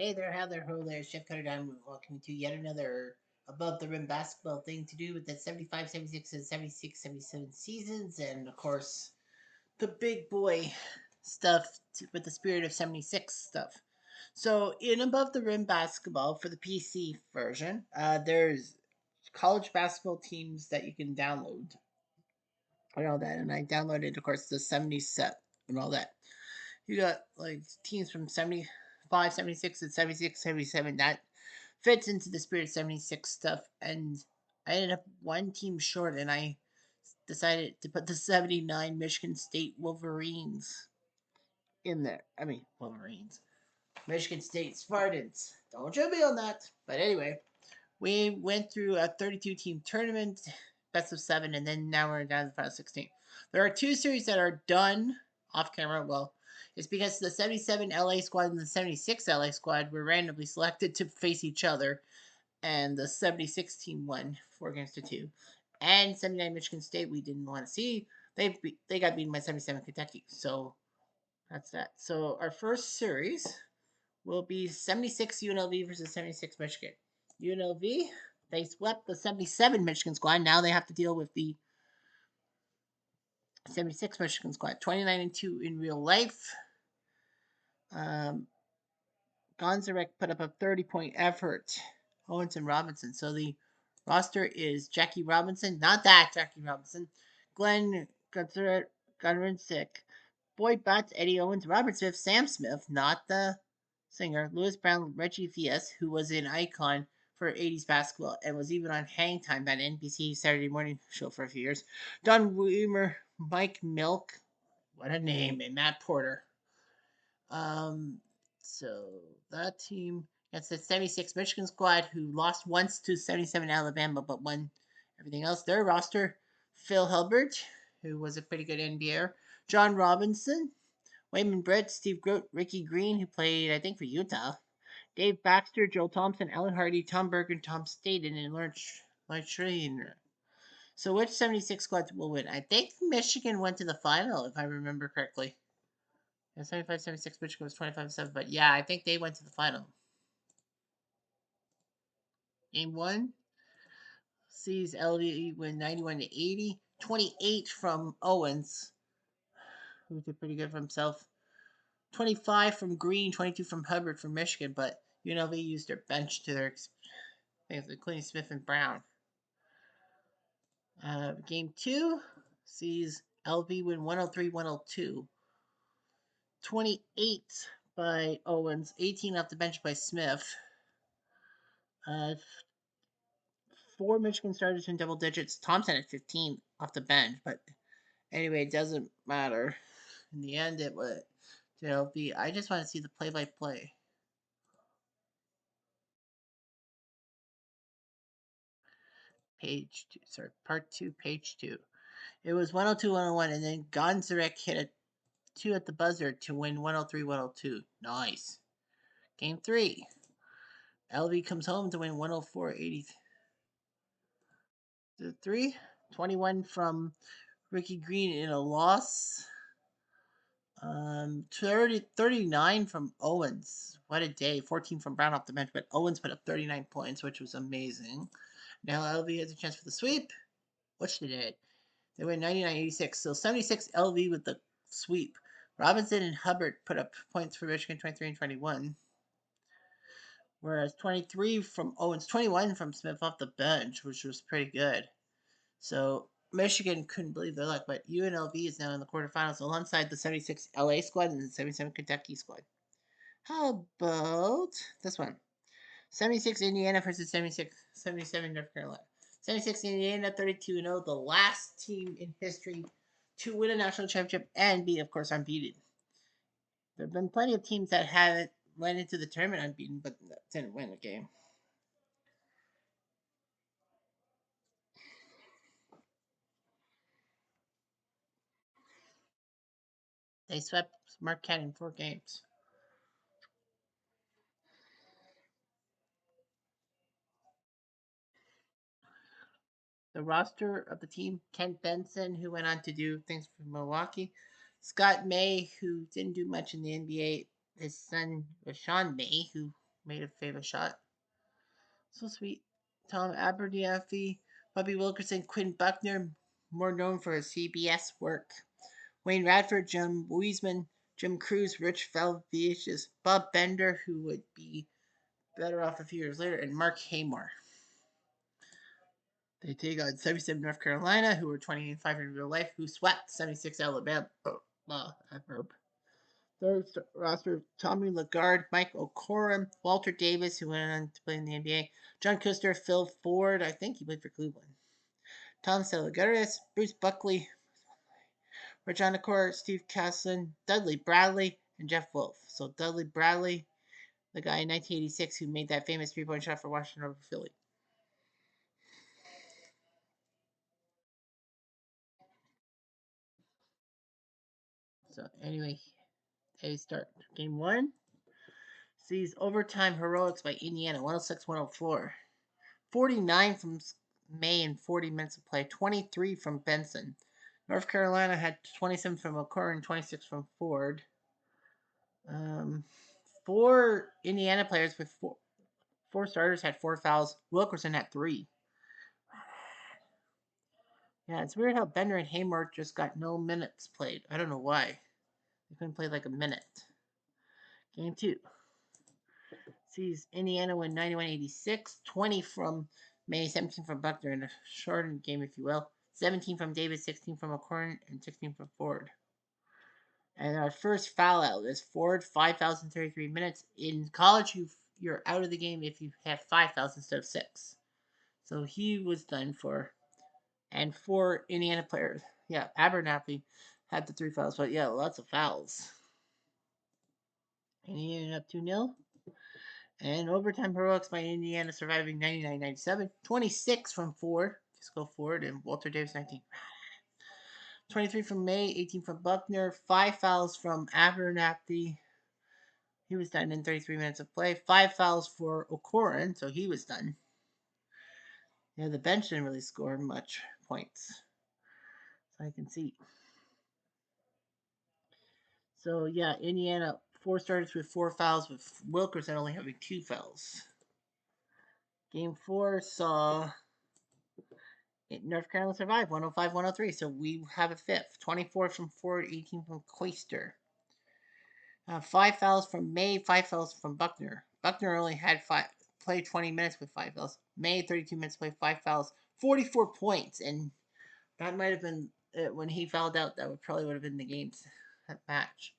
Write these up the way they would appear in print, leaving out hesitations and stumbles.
Hey there, how there, ho there, Chef Cutter Down. Welcome to yet another above the rim basketball thing to do with the 75, 76, and 76, 77 seasons, and of course, the big boy stuff with the spirit of 76 stuff. So, in above the rim basketball for the PC version, there's college basketball teams that you can download and all that, and I downloaded, of course, the 70 set and all that. You got like teams from 75, 76, and 76, 77 that fits into the spirit of 76 stuff. And I ended up one team short, and I decided to put the 79 Michigan State Wolverines in there. I mean, Wolverines. Michigan State Spartans. Don't judge me on that. But anyway, we went through a 32 team tournament, best of seven, and then now we're down to the final 16. There are two series that are done off camera. Well, it's because the 77 LA squad and the 76 LA squad were randomly selected to face each other, and the 76 team won 4 games to 2. And 79 Michigan State, we didn't want to see. They got beaten by 77 Kentucky. So that's that. So our first series will be 76 UNLV versus 76 Michigan. UNLV, they swept the 77 Michigan squad. Now they have to deal with the 76 Michigan squad. 29-2 in real life. Um, Gonzarek put up a 30-point effort. Owens and Robinson. So the roster is Jackie Robinson, not that Jackie Robinson, Glenn Gunrincic, Boyd Butts, Eddie Owens, Robert Smith, Sam Smith, not the singer, Lewis Brown, Reggie Fies, who was an icon for 80s basketball and was even on Hang Time, that NBC Saturday morning show for a few years. Don Weimer, Mike Milk, what a name, and Matt Porter. Um, so that team, that's the 76 Michigan squad who lost once to 77 Alabama but won everything else. Their roster, Phil Hilbert, who was a pretty good NBAer, John Robinson, Wayman Britt, Steve Grote, Ricky Green, who played, I think, for Utah, Dave Baxter, Joe Thompson, Alan Hardy, Tom Berger, Tom Staten, and Lawrence Schreiner. So which 76 squad will win? I think Michigan went to the final, if I remember correctly. Yeah, 75, 76, Michigan was 25-7, but yeah, I think they went to the final. Game one sees LD win 91 to 80, 28 from Owens, who did pretty good for himself. 25 from Green, 22 from Hubbard from Michigan, but they used their bench to their things, including Smith and Brown. Game two sees LV win 103-102. 28 by Owens, 18 off the bench by Smith. Uh, 4 Michigan starters in double digits. Thompson at 15 off the bench, but anyway, it doesn't matter. In the end, it would, I just want to see the play-by-play. Page 2, sorry, part 2, page 2. It was 102-101, and then Gonzarek hit a 2 at the buzzer to win 103-102. Nice. Game 3. LV comes home to win 104-83. 21 from Ricky Green in a loss. 39 from Owens. What a day. 14 from Brown off the bench, but Owens put up 39 points, which was amazing. Now LV has a chance for the sweep, which they did. They win 99-86. So 76 LV with the sweep. Robinson and Hubbard put up points for Michigan, 23 and 21. Whereas 23 from Owens, 21 from Smith off the bench, which was pretty good. So Michigan couldn't believe their luck, but UNLV is now in the quarterfinals alongside the 76 LA squad and the 77 Kentucky squad. How about this one? 76 Indiana versus 77 North Carolina. 76 Indiana, 32-0, the last team in history to win a national championship and be, of course, unbeaten. There have been plenty of teams that haven't went into the tournament unbeaten, but didn't win a game. They swept Marquette in 4 games. The roster of the team: Kent Benson, who went on to do things for Milwaukee, Scott May, who didn't do much in the NBA, his son Rashawn May, who made a famous shot. So sweet. Tom Abernathy, Bobby Wilkerson, Quinn Buckner, more known for his CBS work. Wayne Radford, Jim Weisman, Jim Cruz, Rich Felvicius, Bob Bender, who would be better off a few years later, and Mark Haymore. They take on 77 North Carolina, who were 20-5 in real life, who swept 76 Alabama. Adverb. Third roster: Tommy Lagarde, Mike O'Corin, Walter Davis, who went on to play in the NBA, John Kuster, Phil Ford, I think he played for Cleveland, Tom Salagaris, Bruce Buckley, Regina Core, Steve Caslin, Dudley Bradley, and Jeff Wolf. So Dudley Bradley, the guy in 1986 who made that famous three-point shot for Washington over Philly. So anyway, they start game one. Sees overtime heroics by Indiana, 106-104. 49 from May in 40 minutes of play, 23 from Benson. North Carolina had 27 from O'Connor and 26 from Ford. Four Indiana players with four starters had four fouls. Wilkerson had three. Yeah, it's weird how Bender and Haymore just got no minutes played. I don't know why. They couldn't play like a minute. Game two sees Indiana win 91-86, 20 from May, 17 from Buckner in a shortened game, if you will. 17 from Davis, 16 from O'Corn, and 16 from Ford. And our first foul out is Ford, 5,033 minutes. In college, you're out of the game if you have 5 fouls instead of 6. So he was done for. And four Indiana players. Yeah, Abernathy had the 3 fouls, but yeah, lots of fouls. Indiana up 2-0. And overtime heroics by Indiana surviving 99-97. 26 from Ford. Just go forward. And Walter Davis 19. 23 from May, 18 from Buckner. 5 fouls from Abernathy. He was done in 33 minutes of play. 5 fouls for O'Corin, so he was done. Yeah, the bench didn't really score much points. So I can see. So yeah, Indiana 4 starters with 4 fouls, with Wilkerson only having 2 fouls. Game 4 saw North Carolina survive 105-103, so we have a fifth. 24 from Ford, 18 from Cloister. 5 fouls from May, 5 fouls from Buckner. Buckner only had played 20 minutes with 5 fouls. May 32 minutes, played 5 fouls, 44 points, and that might have been when he fouled out. That would have been the game's match.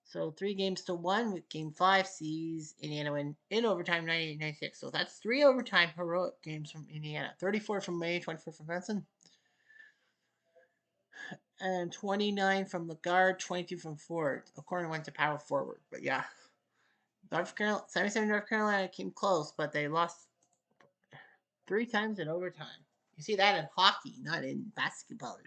So 3-1 with game 5 sees Indiana win in overtime 98-96. So that's 3 overtime heroic games from Indiana. 34 from May, 24 from Benson. And 29 from Lagarde, 22 from Ford. According went to power forward. But yeah. 77 North Carolina came close, but they lost 3 times in overtime. You see that in hockey, not in basketball.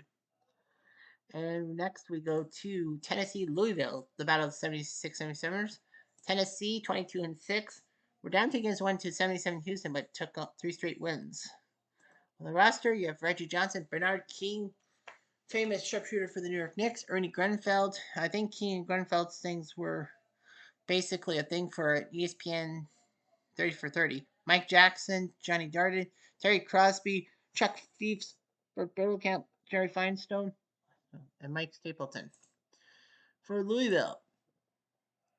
And next we go to Tennessee, Louisville, the battle of 76-77ers. Tennessee 22-6. We're down to against 1-77 Houston, but took 3 straight wins. On the roster, you have Reggie Johnson, Bernard King, famous sharpshooter for the New York Knicks, Ernie Grunfeld. I think King and Grunfeld's things were basically a thing for ESPN 30 for 30. Mike Jackson, Johnny Darden, Terry Crosby, Chuck Feefs, Bert Camp, Jerry Feinstein, and Mike Stapleton. For Louisville,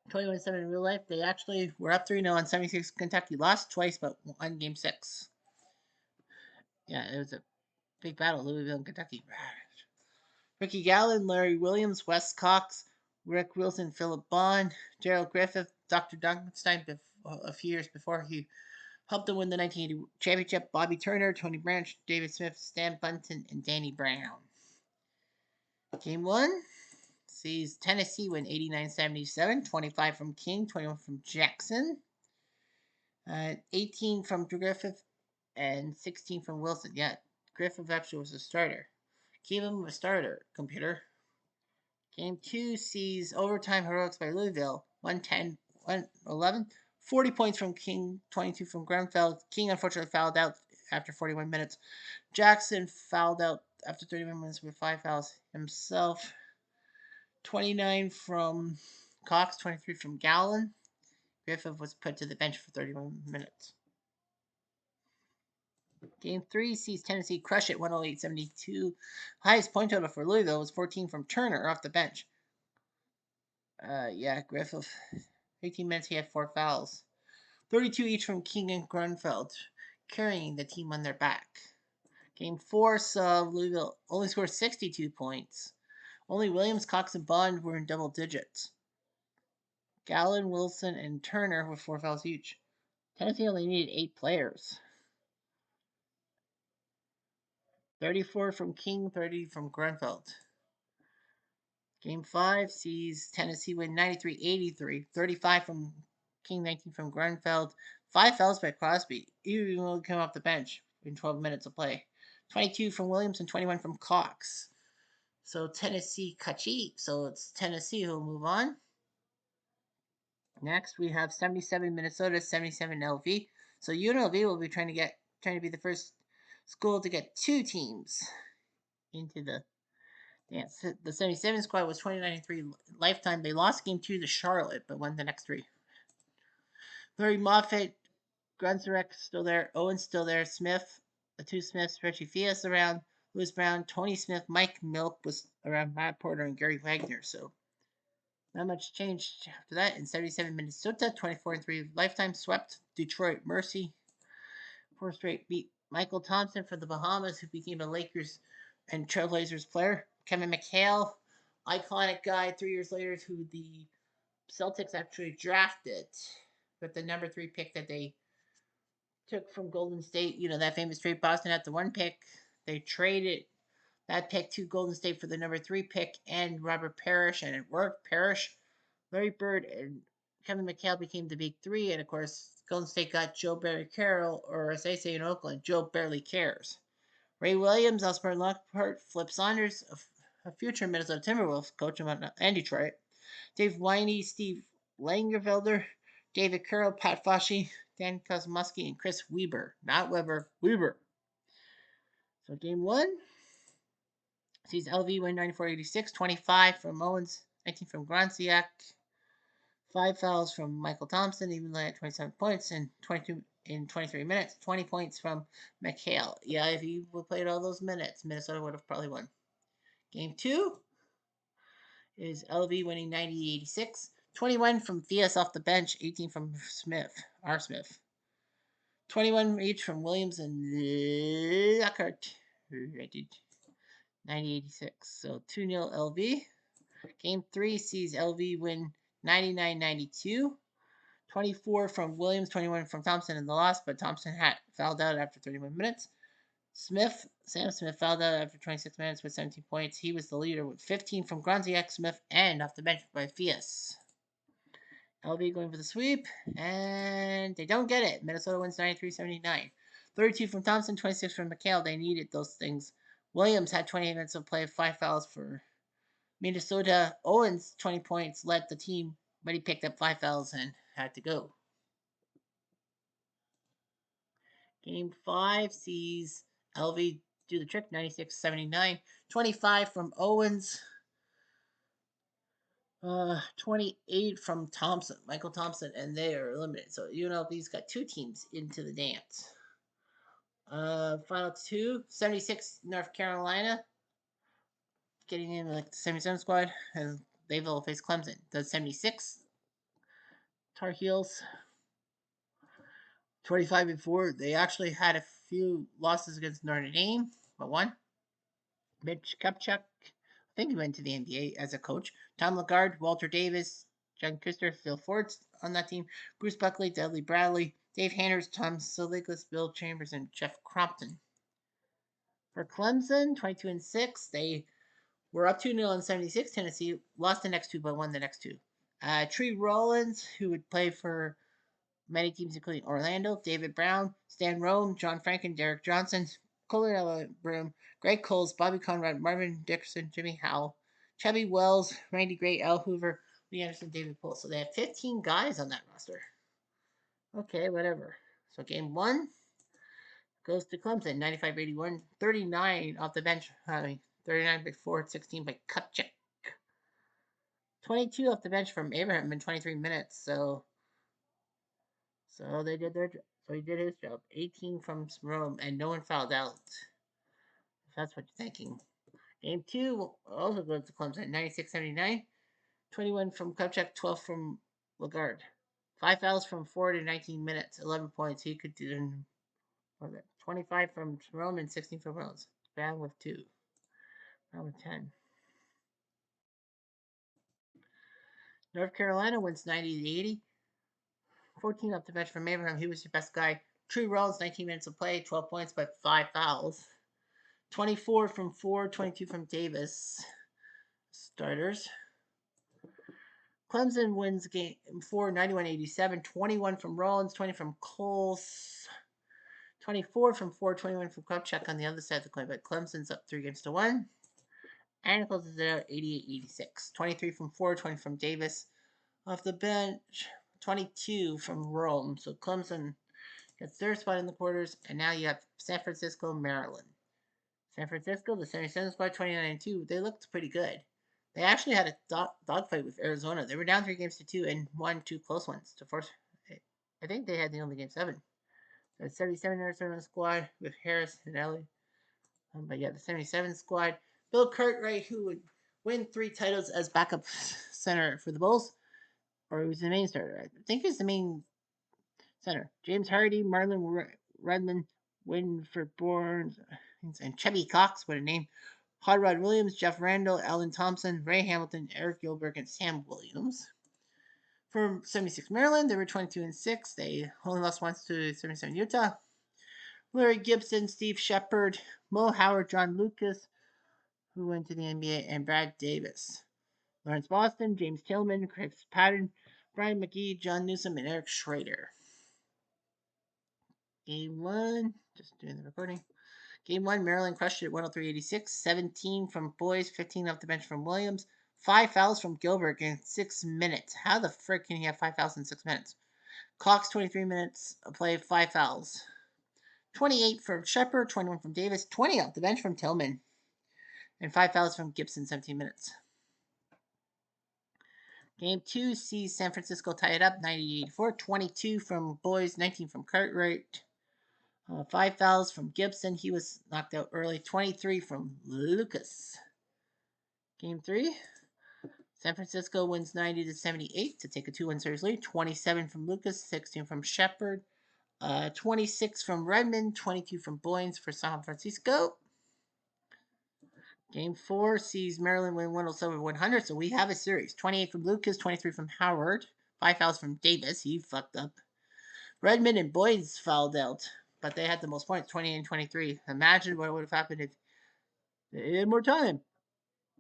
21-7 in real life, they actually were up 3-0 on 76 Kentucky. Lost twice, but won game 6. Yeah, it was a big battle, Louisville and Kentucky. Ricky Gallen, Larry Williams, Wes Cox, Rick Wilson, Philip Bond, Gerald Griffith, Dr. Duncanstein a few years before he helped them win the 1980 championship. Bobby Turner, Tony Branch, David Smith, Stan Bunton, and Danny Brown. Game 1 sees Tennessee win 89-77, 25 from King, 21 from Jackson, 18 from Griffith, and 16 from Wilson. Yeah, Griffith actually was a starter. Keep him a starter, computer. Game 2 sees overtime heroics by Louisville, 110-111. 40 points from King, 22 from Grunfeld. King unfortunately fouled out after 41 minutes. Jackson fouled out after 31 minutes with 5 fouls himself. 29 from Cox, 23 from Gallen. Griffith was put to the bench for 31 minutes. Game 3 sees Tennessee crush it 108-72. Highest point total for Louisville was 14 from Turner off the bench. Yeah, Griffith. 18 minutes, he had 4 fouls. 32 each from King and Grunfeld, carrying the team on their back. Game 4 saw Louisville only score 62 points. Only Williams, Cox, and Bond were in double digits. Gallen, Wilson, and Turner with 4 fouls each. Tennessee only needed 8 players. 34 from King, 30 from Grunfeld. Game 5 sees Tennessee win 93-83. 35 from King, 19 from Grunfeld. 5 fouls by Crosby, even though he came off the bench in 12 minutes of play. 22 from Williams and 21 from Cox. So Tennessee Kachi. So it's Tennessee who'll move on. Next we have 77 Minnesota, 77 LV. So UNLV will be trying to be the first school to get 2 teams into the dance. The 77 squad was 29-3 lifetime. They lost game 2 to Charlotte, but won the next 3. Larry Moffitt, Grunzerek still there, Owens still there, Smith, the 2 Smiths, Reggie Fias around, Louis Brown, Tony Smith, Mike Milk was around, Matt Porter, and Gary Wagner. So not much changed after that. In 77 Minnesota, 24-3 lifetime, swept Detroit Mercy. 4 straight beat Michael Thompson for the Bahamas, who became a Lakers and Trailblazers player. Kevin McHale, iconic guy 3 years later, who the Celtics actually drafted with the number 3 pick that they took from Golden State. You know, that famous trade. Boston had the 1 pick. They traded that pick to Golden State for the number 3 pick and Robert Parrish, and it worked. Parrish, Larry Bird, and Kevin McHale became the big 3, and of course, Golden State got Joe Barry Carroll, or as they say in Oakland, Joe barely cares. Ray Williams, Elspeth Lockhart, Flip Saunders, a future Minnesota Timberwolves coach, and Detroit. Dave Winey, Steve Langerfelder, David Carroll, Pat Foshee, Dan Kosmowski, and Chris Weber. Not Weber, Weber. So game 1 sees LV win 94-86, 25 from Owens, 19 from Grunziak, 5 fouls from Michael Thompson, even though he had 27 points in 23 minutes. 20 points from McHale. Yeah, if he would played all those minutes, Minnesota would have probably won. Game 2 is LV winning 90-86. 21 from Fias off the bench, 18 from Smith, R. Smith. 21 each from Williams and Lockhart. 90-86. So 2-0 LV. Game 3 sees LV win 99-92. 24 from Williams, 21 from Thompson in the loss, but Thompson had fouled out after 31 minutes. Sam Smith fouled out after 26 minutes with 17 points. He was the leader with 15 from Grunziak, Smith, and off the bench by Fias. LV going for the sweep, and they don't get it. Minnesota wins 93-79. 32 from Thompson, 26 from McHale. They needed those things. Williams had 28 minutes of play, 5 fouls for Minnesota. Owens, 20 points, led the team, but he picked up 5 fouls and had to go. Game 5 sees LV do the trick, 96-79. 25 from Owens. 28 from Thompson, Michael Thompson, and they are eliminated. So UNLV's got 2 teams into the dance. Final 2, 76 North Carolina, getting in like the 77 squad, and they will face Clemson. The 76 Tar Heels, 25-4. They actually had a few losses against Notre Dame, but won. Mitch Kupchak, I think he went to the NBA as a coach. Tom Lagarde, Walter Davis, John Kuster, Phil Ford on that team. Bruce Buckley, Dudley Bradley, Dave Hanners, Tom Siligas, Bill Chambers, and Jeff Crompton. For Clemson, 22-6, they were up 2-0 in 76. Tennessee lost the next 2, but won the next 2. Tree Rollins, who would play for many teams including Orlando, David Brown, Stan Rome, John Franken, Derek Johnson, Colin Broom, Greg Coles, Bobby Conrad, Marvin Dickerson, Jimmy Howell, Chubby Wells, Randy Gray, Al Hoover, Lee Anderson, David Poole. So they have 15 guys on that roster. Okay, whatever. So game 1 goes to Clemson, 95-81, 39 off the bench, 39 by Ford, 16 by Kupchak. 22 off the bench from Abraham in 23 minutes. So So they did their. So he did his job. 18 from Rome, and no one fouled out. If that's what you're thinking. Game two also goes to Clemson. 96-79. 21 from Kupchak, 12 from Lagarde. 5 fouls from 4 to 19 minutes, 11 points. He could do 25 from Rome and 16 from Rose. Brown with 2. Brown with 10. North Carolina wins 90-80. 14 off the bench from Abraham. He was your best guy. True Rolls, 19 minutes of play, 12 points, but 5 fouls. 24 from 4, 22 from Davis. Starters. Clemson wins game 4, 91-87. 21 from Rollins, 20 from Coles. 24 from 4, 21 from Kupchak on the other side of the coin, but Clemson's up 3-1. And it closes it out 88-86. 23 from 4, 20 from Davis. Off the bench, 22 from Rome. So Clemson gets their spot in the quarters, and now you have San Francisco, Maryland. San Francisco, the 77 squad, 29-2. They looked pretty good. They actually had a dogfight with Arizona. They were down 3-2 and won 2 close ones to force. I think they had the only game 7. The 77 Arizona squad with Harris and Ellie. But yeah, the 77 squad. Bill Cartwright, who would win 3 titles as backup center for the Bulls, or he was the main starter. I think he was the main center. James Hardy, Marlon Redmond, Winford Bourne, and Chevy Cox, what a name. Hot Rod Williams, Jeff Randall, Alan Thompson, Ray Hamilton, Eric Gilbert, and Sam Williams. For 76 Maryland, they were 22-6. They only lost once to 77 Utah. Larry Gibson, Steve Shepard, Mo Howard, John Lucas, who went to the NBA, and Brad Davis. Lawrence Boston, James Tillman, Chris Patton, Brian McGee, John Newsom, and Eric Schrader. Game 1, just doing the recording. Game 1, Maryland crushed it at 103-86. 17 from Boys, 15 off the bench from Williams. 5 fouls from Gilbert in 6 minutes. How the frick can he have 5 fouls in 6 minutes? Cox, 23 minutes of play, 5 fouls. 28 from Shepard, 21 from Davis, 20 off the bench from Tillman, and 5 fouls from Gibson, 17 minutes. Game 2 sees San Francisco tie it up, 90-84. 22 from Boys, 19 from Cartwright. 5 fouls from Gibson. He was knocked out early. 23 from Lucas. Game 3. San Francisco wins 90-78 to take a 2-1 series lead. 27 from Lucas, 16 from Shepard. 26 from Redmond, 22 from Boynes for San Francisco. Game 4 sees Maryland win 107-100, so we have a series. 28 from Lucas, 23 from Howard. 5 fouls from Davis. He fucked up. Redmond and Boynes fouled out, but they had the most points, 28 and 23. Imagine what would have happened if they had more time.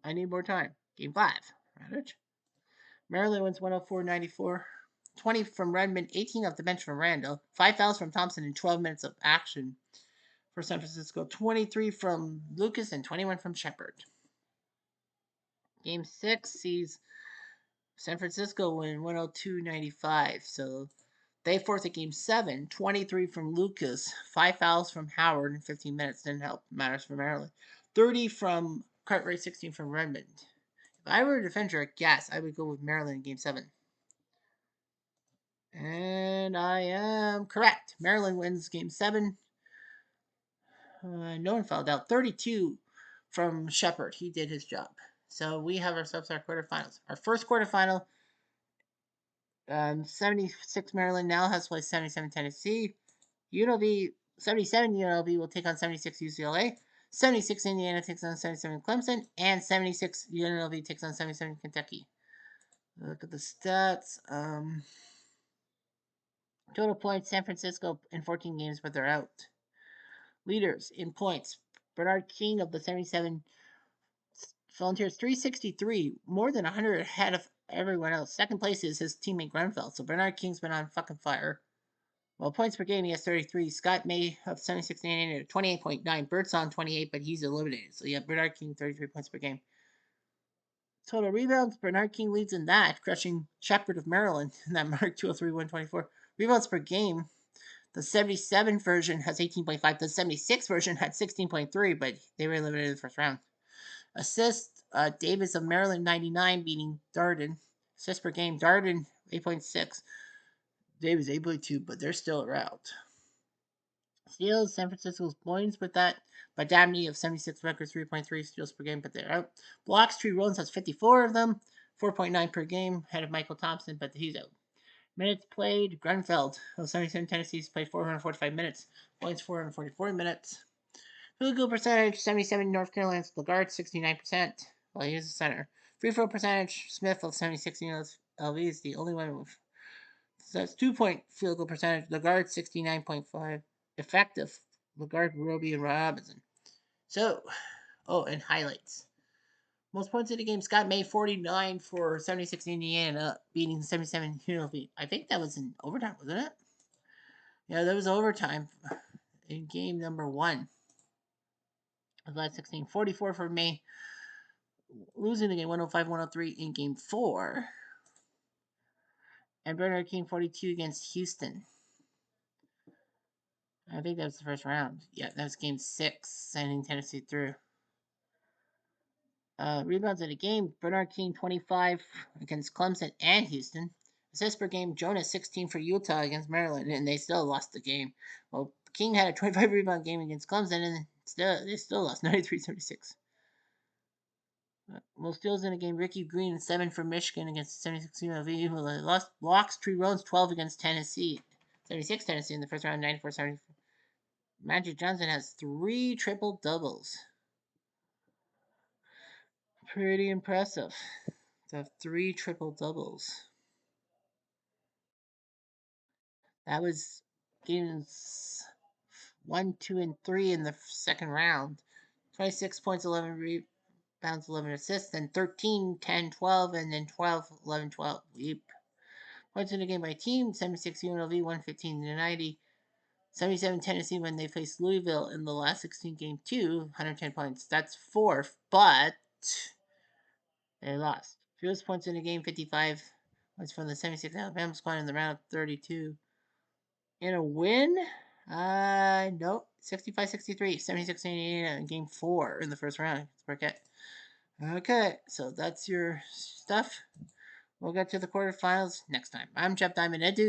I need more time. Game 5. Maryland wins 104-94. 20 from Redmond, 18 off the bench from Randall. 5 fouls from Thompson in 12 minutes of action for San Francisco. 23 from Lucas and 21 from Shepard. Game 6 sees San Francisco win 102-95. So they forfeit game 7. 23 from Lucas. 5 fouls from Howard in 15 minutes. Didn't help matters for Maryland. 30 from Cartwright, 16 from Redmond. If I were a defender, I guess I would go with Maryland in game 7. And I am correct. Maryland wins game 7. No one fouled out. 32 from Shepard. He did his job. So we have ourselves our quarterfinals. Our first quarterfinal, 76 Maryland now has to play 77 Tennessee. UNLV, 77 UNLV will take on 76 UCLA. 76 Indiana takes on 77 Clemson. And 76 UNLV takes on 77 Kentucky. Look at the stats. Total points, San Francisco in 14 games, but they're out. Leaders in points. Bernard King of the 77 Volunteers, 363, more than 100 ahead of everyone else. Second place is his teammate Grenfell, so Bernard King's been on fucking fire. Well, points per game, he has 33. Scott May of 76 at 28.9. Birdsong 28, but he's eliminated. So yeah, Bernard King, 33 points per game. Total rebounds, Bernard King leads in that, crushing Shepard of Maryland in that mark, 203-124. Rebounds per game, the 77 version has 18.5. The 76 version had 16.3, but they were eliminated in the first round. Assists, Davis of Maryland, 99, beating Darden. Assists per game, Darden, 8.6. Dave was able to, but they're still around. Steals, San Francisco's points with that. By Dabney of 76 records, 3.3 steals per game, but they're out. Blocks, Tree Rollins has 54 of them, 4.9 per game, ahead of Michael Thompson, but he's out. Minutes played, Grunfeld of 77 Tennessee's played 445 minutes, points 444 minutes. Field goal percentage, 77 North Carolina's Lagarde, 69%, while he is a center. Free throw percentage, Smith of 76 LV is the only one with. So that's 2-point field goal percentage. Lagarde, 69.5. Effective. Lagarde, Roby, and Robinson. So, and highlights. Most points in the game, Scott May, 49 for 76 Indiana, beating 77 UNLV. I think that was in overtime, wasn't it? Yeah, that was overtime in game number 1 of last 16. 44 for May, losing the game 105-103 in game 4. And Bernard King, 42 against Houston. I think that was the first round. Yeah, that was game 6, sending Tennessee through. Rebounds in the game, Bernard King, 25 against Clemson and Houston. Assists per game, Jonas, 16 for Utah against Maryland, and they still lost the game. Well, King had a 25 rebound game against Clemson, and they still lost 93-76. Most steals in the game, Ricky Green, 7 for Michigan against 76 UNLV. Well, they lost blocks, Tree Rollins, 12 against Tennessee. 76 Tennessee in the first round, 94-74. Magic Johnson has 3 triple doubles. Pretty impressive to have 3 triple doubles. That was games 1, 2, and 3 in the second round. 26 points, 11 rebounds, 11 assists, then 13, 10, 12, and then 12, 11, 12. Weep. Points in the game by team, 76 UNLV, 115-90. 77 Tennessee when they faced Louisville in the last 16 game 2, 110 points. That's 4th, but they lost. Fewest points in the game, 55 points from the 76 Alabama squad in the round of 32. In a win? Nope. 65-63. 76-88 in game 4 in the first round. Marquette. Okay, so that's your stuff. We'll get to the quarterfinals next time. I'm Jeff Diamond Edu.